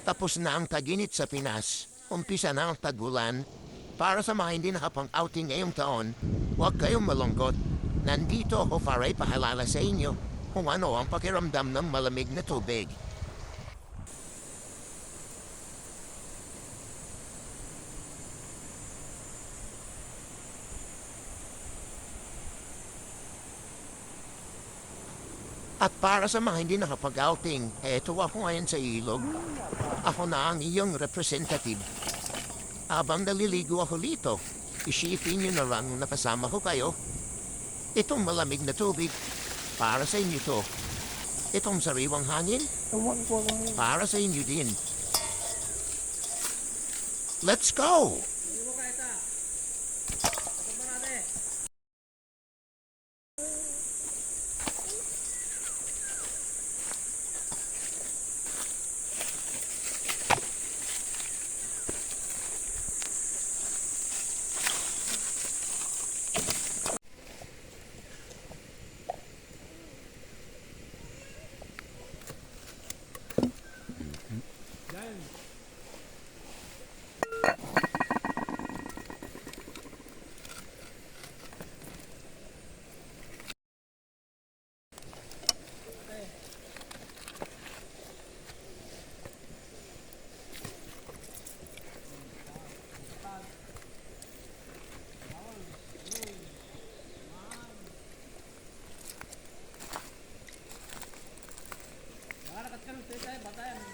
Tapos na ang taginit sa Pinas. Umpisa na ang tagulan. Para sa mga hindi nakapang-outing ngayong taon, huwag kayong malungkot. Nandito ako para ipahalala sa inyo kung ano ang pakiramdam ng malamig na tubig. At para sa mga hindi nakapag-outing, eto ako ngayon sa ilog. Ako na ang iyong representative. Habang naliligo ako dito, isipin niyo na lang na kasama ko kayo. Itong malamig na tubig, para sa inyo to. Itong sariwang hangin, para sa inyo din. Let's go! Baka nakat ka ng tayo, batayan.